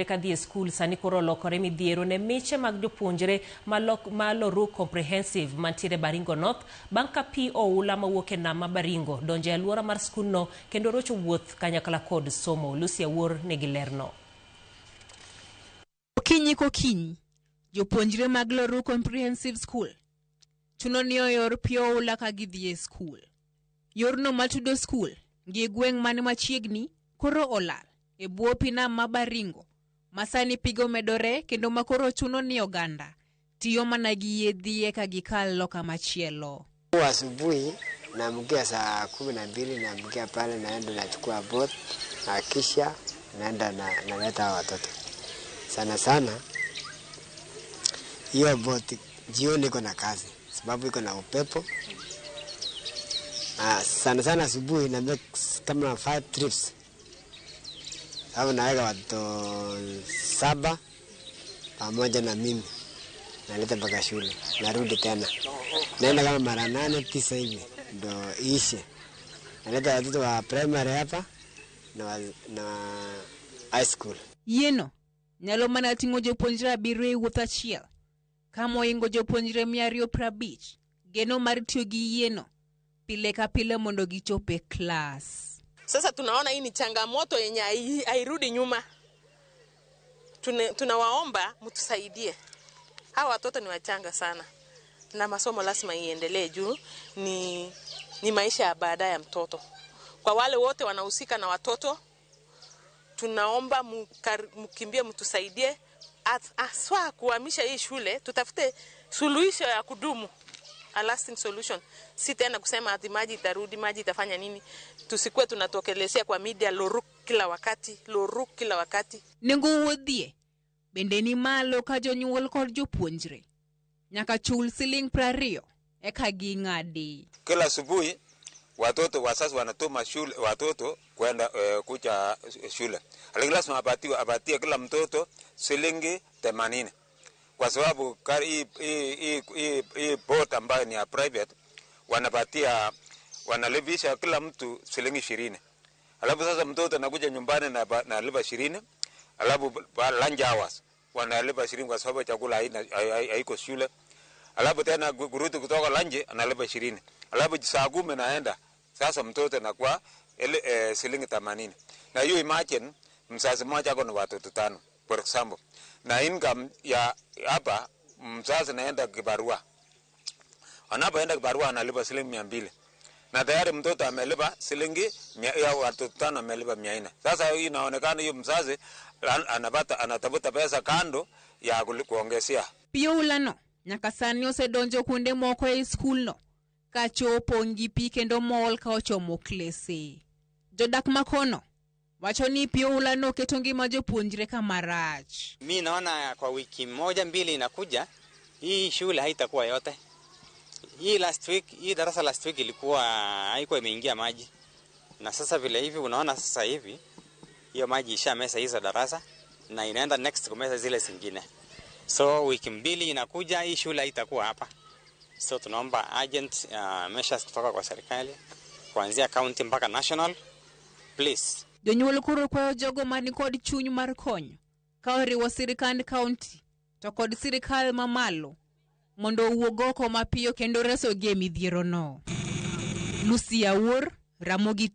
Kadhi school sani koro lokore midhiero ne miche mag jopuonjre Loru Comprehensive mantiere Baringo North bang' ka pi oula mawuok e nam ma Baringo donjo e alwora mar skul no kendo rocho wuoth kanyakla kod somo. Lucia Wuor nigi lerno. Okinyi kokinyi jopuonjre mag Loru Comprehensive School chuno ni oyor pi oula ka gidhi e skul. Yorno matudo skul gi gweng' mane machiegni koro olal e bwo pi nam ma Baringo. Masani pigo medore kendo makoro chuno ni oganda tiyo mana gi yedhie ka gikal loka machielo. Asubuhi naamkia saa 12 naamkia pale naenda nachukua boat na kisha naenda naleta watoto. Sana hiyo boat jioni iko na kazi sababu iko na upepo. Sana asubuhi na kama 5 trips. Hapo naweka watu 7 pamoja na mimi. Naleta mpaka shule. Narudi tena. Naenda kama mara 8 9 hivi ndo ishe. Naleta watoto wa primary hapa na high school. Yeno nyalo mana tingo jopuonjre abiriyo wuoth achiel. Kama oingo jopuonjre 250 geno mar tiyo gi yeno pile ka pile mondo gichope class. Sasa tunaona hii ni changamoto yenye hairudi nyuma. Tunawaomba mtusaidie. Hawa watoto ni wachanga sana. Na masomo lazima iendelee juu ni maisha ya baadaye ya mtoto. Kwa wale wote wanahusika na watoto, tunaomba mkimbie mtusaidie aswa kuhamisha hii shule, tutafute suluhisho ya kudumu. A lasting solution. Si tena kusema ati maji itarudi, maji itafanya nini. Tusikue tunatokelezea kwa media Loru kila wakati. Nengo wuodhie bende ni malo ka jonyuol kod jopuonjre. Nyaka chul siling 20 eka ging'adi. Kila asubuhi wazazi wanatuma shule watoto kwenda kuja shule. Lakini lazima apatie kila mtoto shilingi 80. Kwa sababu hii boat ambayo ni ya private wanalipisha kila mtu shilingi 20. Alafu sasa mtoto anakuja nyumbani na lipa 20. Alafu lunch hours wanalipa 20 kwa sababu chakula haiko shule. Alafu tena kurudi kutoka lunch analipa 20. Alafu saa 10 naenda. Sasa mtoto anakuwa shilingi 80. Na hiyo imagine mzazi mmoja ako na watoto 5 for example. Na income ya hapa mzazi naenda kibarua. Anapoenda kibarua analipa shilingi 200. Na tayari mtoto amelipa shilingi ya watoto 5 amelipa 400. Sasa hii inaonekana hiyo mzazi anatafuta pesa kando ya kuongezea. Pio ulano nyaka sani osedonjo kuonde moko e skul no ka chopo ngipi kendo mol ka ochomo klese. Jodak makono wacho ni pio ulano keto ngima jopuonjre kama rach. Mimi naona kwa wiki 1-2 inakuja hii shule haitakuwa yote. Hii darasa last week ilikuwa haikuwa imeingia maji. Na sasa vile hivi unaona sasa hivi hiyo maji ishamesa hizo darasa na inaenda next kumesa zile zingine. So wiki 2 inakuja hii shule haitakuwa hapa. So tunaomba urgent measures kutoka kwa serikali kuanzia county mpaka national. Please. Jonyuol koro kwayo jogo mani kod chuny mar konyo ka oriwo sirikand county to kod sirikal mamalo mondo owuog oko mapiyo kendo reso gi midhiero no. Lucia Wuor, Ramogi